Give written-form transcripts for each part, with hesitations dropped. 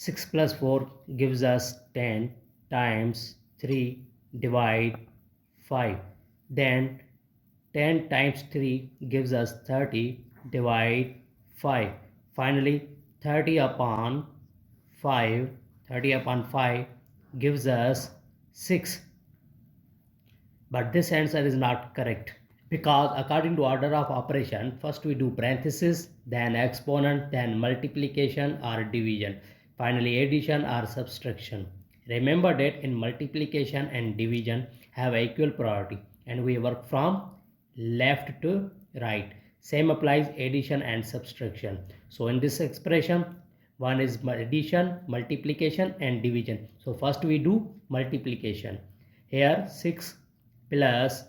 6 plus 4 gives us 10 times 3 divide 5. Then 10 times 3 gives us 30 divide 5. Finally 30 upon 5 gives us 6. But this answer is not correct, because according to order of operation, first we do parenthesis, then exponent, then multiplication or division, finally addition or subtraction. Remember that in multiplication and division have equal priority and we work from left to right. Same applies addition and subtraction. So in this expression, one is addition, multiplication and division. So first we do multiplication. Here 6 plus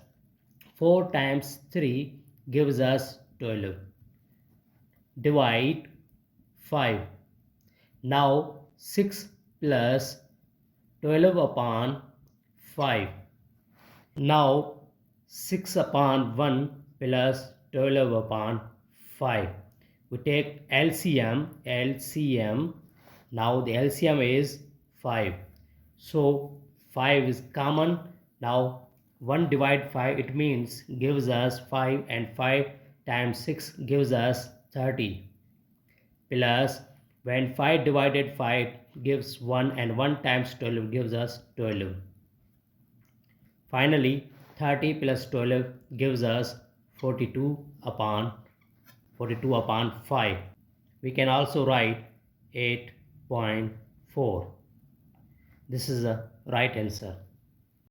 4 times 3 gives us 12. Divide 5. Now 6 plus 12 upon 5. Now 6 upon 1 plus 12 upon 5. We take LCM. Now the LCM is 5. So 5 is common. Now 1 divide 5, it means gives us 5, and 5 times 6 gives us 30. Plus when 5 divided 5 gives 1, and 1 times 12 gives us 12. Finally 30 plus 12 gives us 42 upon 5. We can also write 8.4. This is the right answer.